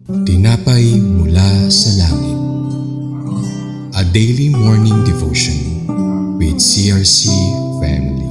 Tinapay mula sa langit. A daily morning devotion with CRC family.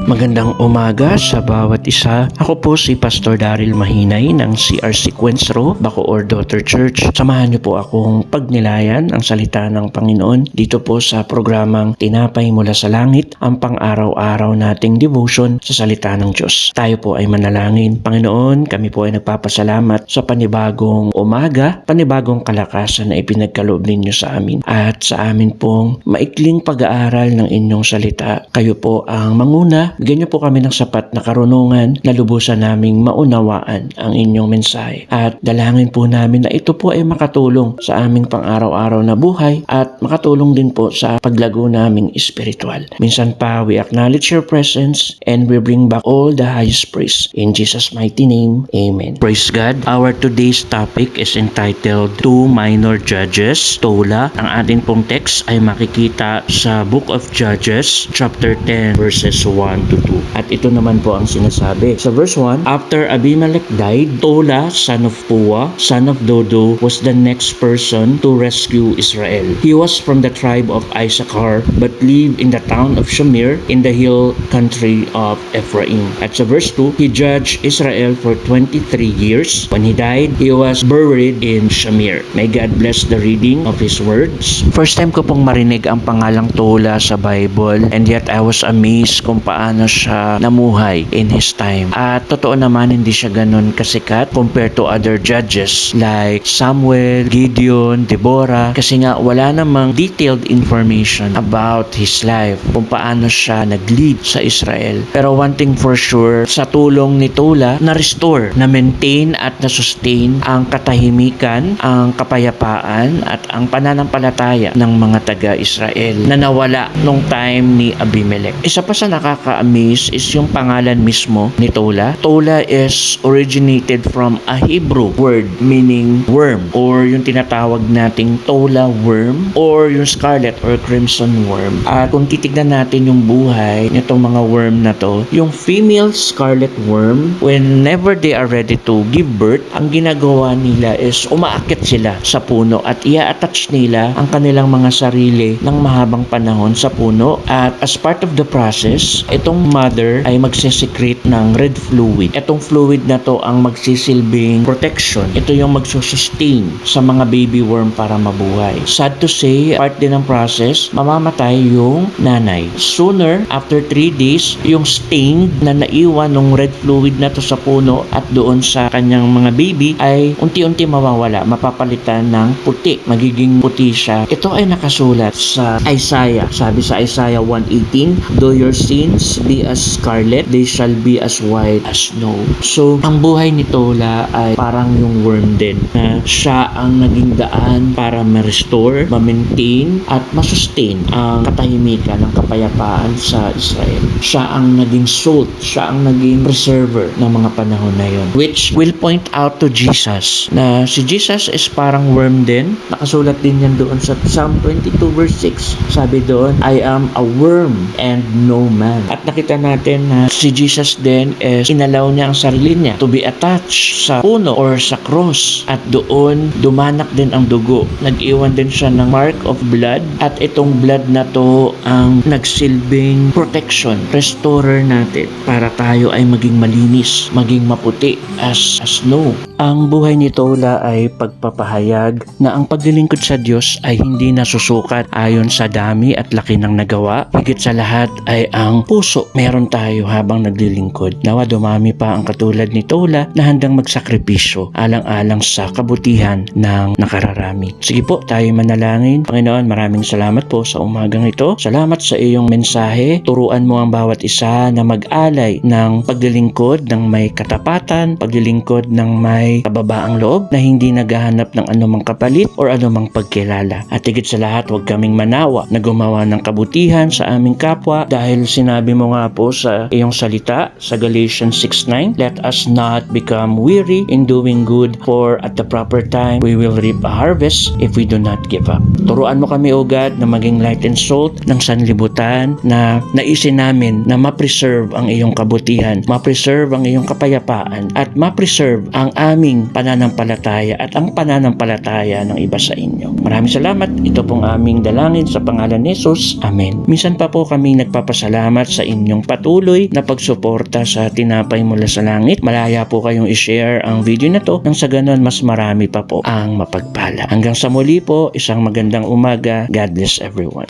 Magandang umaga sa bawat isa. Ako po si Pastor Daryl Mahinay ng CRC Quensro, Bacoor Daughter Church. Samahan niyo po akong pagnilayan ang salita ng Panginoon dito po sa programang Tinapay Mula sa Langit, ang pang-araw-araw nating devotion sa salita ng Diyos. Tayo po ay manalangin. Panginoon, kami po ay nagpapasalamat sa panibagong umaga, panibagong kalakasan na ipinagkaloob ninyo sa amin. At sa amin pong maikling pag-aaral ng inyong salita, kayo po ang manguna. Bigyan niyo po kami ng sapat na karunungan na lubusan naming maunawaan ang inyong mensahe. At dalangin po namin na ito po ay makatulong sa aming pang-araw-araw na buhay at makatulong din po sa paglago naming espiritual. Minsan pa, we acknowledge your presence and we bring back all the highest praise. In Jesus' mighty name, Amen. Praise God. Our today's topic is entitled Two Minor Judges, Tola. Ang atin pong text ay makikita sa Book of Judges, chapter 10, verses 1 to 2. At ito naman po ang sinasabi. Sa verse 1, after Abimelech died, Tola, son of Puah, son of Dodo, was the next person to rescue Israel. He was from the tribe of Issachar, but lived in the town of Shamir in the hill country of Ephraim. At sa verse 2, he judged Israel for 23 years. When he died, he was buried in Shamir. May God bless the reading of His words. First time ko pong marinig ang pangalang Tola sa Bible, and yet I was amazed kung paano siya namuhay in his time. At totoo naman, hindi siya ganun kasikat compared to other judges like Samuel, Gideon, Deborah, kasi nga wala namang detailed information about his life, kung paano siya nag-lead sa Israel. Pero one thing for sure, sa tulong ni Tola, na-restore, na-maintain at na-sustain ang katahimikan, ang kapayapaan at ang pananampalataya ng mga taga-Israel na nawala nung time ni Abimelech. Isa pa sa nakaka-amaze is yung pangalan mismo ni Tola. Tola is originated from a Hebrew word meaning worm, or yung tinatawag nating Tola worm, or yung scarlet or crimson worm. At kung titignan natin yung buhay nitong mga worm na to, yung female scarlet worm, whenever they are ready to give birth, ang ginagawa nila is umaakit sila sa puno at i-attach nila ang kanilang mga sarili ng mahabang panahon sa puno. At as part of the process, itong mother ay magsisecrete ng red fluid. Itong fluid na to ang magsisilbing protection. Ito yung magsusustain sa mga baby worm para mabuhay. Sad to say, part din ng process, mamamatay yung nanay. Sooner, after 3 days, yung stain na naiwan ng red fluid na to sa puno at doon sa kanyang mga baby ay unti-unti mawawala, mapapalitan ng puti. Magiging puti siya. Ito ay nakasulat sa Isaiah. Sabi sa Isaiah 1:18, though your sins be as scarlet, they shall be as white as snow. So, ang buhay ni Tola ay parang yung worm din, na siya ang naging daan para ma-restore, ma-maintain at ma-sustain ang katahimikan ng kapayapaan sa Israel. Siya ang naging salt, siya ang naging preserver ng mga panahon na yon, which will point out to Jesus na si Jesus is parang worm din. Nakasulat din yan doon sa Psalm 22 verse 6. Sabi doon, I am a worm and no man. At nakita natin na si Jesus din is inalaw niya ang sarili niya to be attached sa puno or sa cross, at doon dumanak din ang dugo. Nag-iwan din siya ng mark of blood, at itong blood na to ang nagsilbing protection, restorer natin para tayo ay maging malinis, maging maputi as snow. Ang buhay ni Tola ay pagpapahayag na ang paglilingkod sa Diyos ay hindi nasusukat ayon sa dami at laki ng nagawa. Higit sa lahat ay ang puso meron tayo habang naglilingkod. Nawa dumami pa ang katulad ni Tola na handang magsakripisyo alang-alang sa kabutihan ng nakararami. Sige po, tayo manalangin. Panginoon, maraming salamat po sa umagang ito. Salamat sa iyong mensahe. Turuan mo ang bawat isa na mag-alay ng paglilingkod ng may katapatan, paglilingkod ng may may kababaang loob na hindi naghahanap ng anumang kapalit or anumang pagkilala. At higit sa lahat, huwag kaming manawa na gumawa ng kabutihan sa aming kapwa dahil sinabi mo nga po sa iyong salita sa Galatians 6:9, let us not become weary in doing good, for at the proper time we will reap a harvest if we do not give up. Turuan mo kami, O God, na maging light and salt ng sanlibutan, na naisin namin na ma-preserve ang iyong kabutihan, ma-preserve ang iyong kapayapaan, at ma-preserve ang aming pananampalataya at ang pananampalataya ng iba sa inyo. Maraming salamat. Ito pong aming dalangin sa pangalan ni Jesus. Amen. Minsan pa po kami nagpapasalamat sa inyong patuloy na pagsuporta sa Tinapay Mula sa Langit. Malaya po kayong i-share ang video na to nang sa ganon mas marami pa po ang mapagpala. Hanggang sa muli po, isang magandang umaga. God bless everyone.